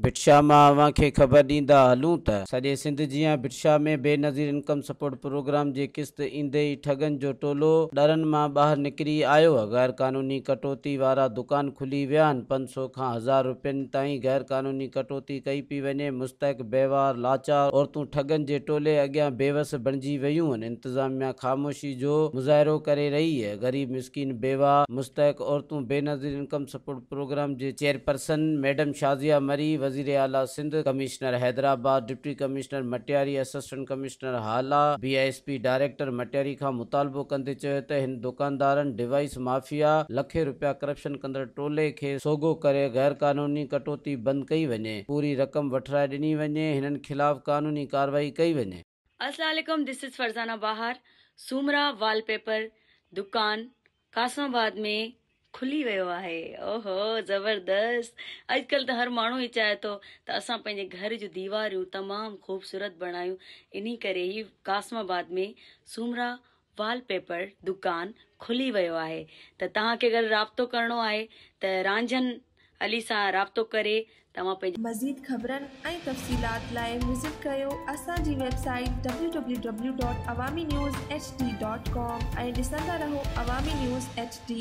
भिटशा मां अव्हांखे ख़बर ॾींदा हलूं त सॼे सिंध जियां भिटशा में बेनज़ीर इनकम सपोर्ट प्रोग्राम जी क़िस्त ईंदे ई ठगनि जो टोलो डरनि मां ॿाहिरि निकिरी आयो आहे। गैर क़ानूनी कटौती वारा दुकान खुली विया आहिनि। 500 खां 1000 रुपयनि ताईं गैर क़ानूनी कटौती कई पई वञे। मुस्तहिक बेवार लाचार औरतूं ठगनि जे टोले अॻियां बेवस बणिजी वियूं आहिनि। इंतज़ामिया ख़ामोशी जो मुज़ाहिरो करे रही है। ग़रीब मिस्किन बेवा मुस्तहिक औरतूं बेनज़ीर इनकम सपोर्ट प्रोग्राम जे चेयरपर्सन मैडम शाज़िया मरी, वज़ीर आला Sindh, commissioner Hyderabad, deputy commissioner Matiari, assistant commissioner Hala, BISP director Matiari खां मुतालबो कंदे चयो त हिन दुकानदारनि डिवाइस माफिया लखे रुपया करप्शन कंदड़ टोले खे सोगो करे गैर क़ानूनी कटौती बंदि कई वञे, पूरी रक़म वठराए ॾिनी वञे, हिननि खिलाफ़ क़ानूनी कार्रवाई कई वञे। अस्सलाम वालेकुम, दिस इज फरजाना बहार। सूमरा वॉलपेपर दुकान कासमाबाद में खुली वियो आहे। ओहो ज़बरदस्त। अॼुकल्ह त हर माण्हू ई चाहे थो त असां पंहिंजे घर जूं दीवारियूं तमामु ख़ूबसूरत बणायूं। इन करे ई कासमाबाद में सूमरा वॉलपेपर दुकान खुली वियो आहे। त तव्हांखे अगरि राब्तो करणो आहे त रांझन अली सां राब्तो करे तव्हां पंहिंजे मज़ीद ख़बरनि ऐं तफ़सीलात लाइ विज़िट कयो असांजी वेबसाइट www.awamiNewsHD.com ऐं ॾिसंदा रहो अवामी न्यूज़ HD।